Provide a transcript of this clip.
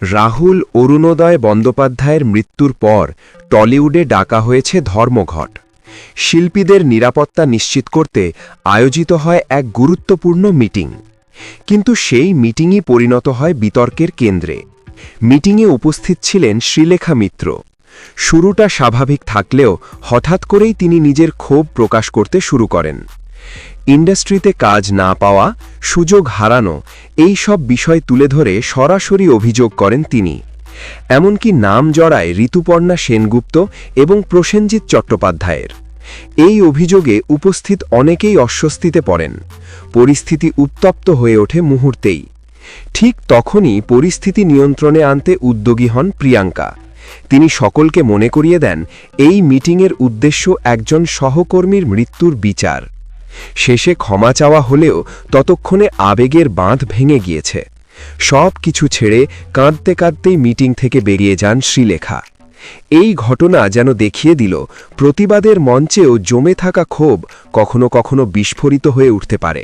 রাহুল অরুণোদয় বন্দ্যোপাধ্যায়ের মৃত্যুর পর টলিউডে ডাকা হয়েছে ধর্মঘট। শিল্পীদের নিরাপত্তা নিশ্চিত করতে আয়োজিত হয় এক গুরুত্বপূর্ণ মিটিং। কিন্তু সেই মিটিংই পরিণত হয় বিতর্কের কেন্দ্রে। মিটিংয়ে উপস্থিত ছিলেন শ্রীলেখা মিত্র। শুরুটা স্বাভাবিক থাকলেও হঠাৎ করেই তিনি নিজের ক্ষোভ প্রকাশ করতে শুরু করেন। ইন্ডাস্ট্রিতে কাজ না পাওয়া, সুযোগ হারানো, এই সব বিষয় তুলে ধরে সরাসরি অভিযোগ করেন তিনি। এমনকি নাম জড়ায় ঋতুপর্ণা সেনগুপ্ত এবং প্রসেনজিৎ চট্টোপাধ্যায়ের। এই অভিযোগে উপস্থিত অনেকেই অস্বস্তিতে পড়েন। পরিস্থিতি উত্তপ্ত হয়ে ওঠে মুহূর্তেই। ঠিক তখনই পরিস্থিতি নিয়ন্ত্রণে আনতে উদ্যোগী হন প্রিয়াঙ্কা। তিনি সকলকে মনে করিয়ে দেন এই মিটিংয়ের উদ্দেশ্য একজন সহকর্মীর মৃত্যুর বিচার। শেষে ক্ষমা চাওয়া হলেও ততক্ষণে আবেগের বাঁধ ভেঙে গিয়েছে। সব কিছু ছেড়ে কাঁদতে কাঁদতেই মিটিং থেকে বেরিয়ে যান শ্রীলেখা। এই ঘটনা যেন দেখিয়ে দিল প্রতিবাদের মঞ্চেও জমে থাকা ক্ষোভ কখনো কখনো বিস্ফোরিত হয়ে উঠতে পারে।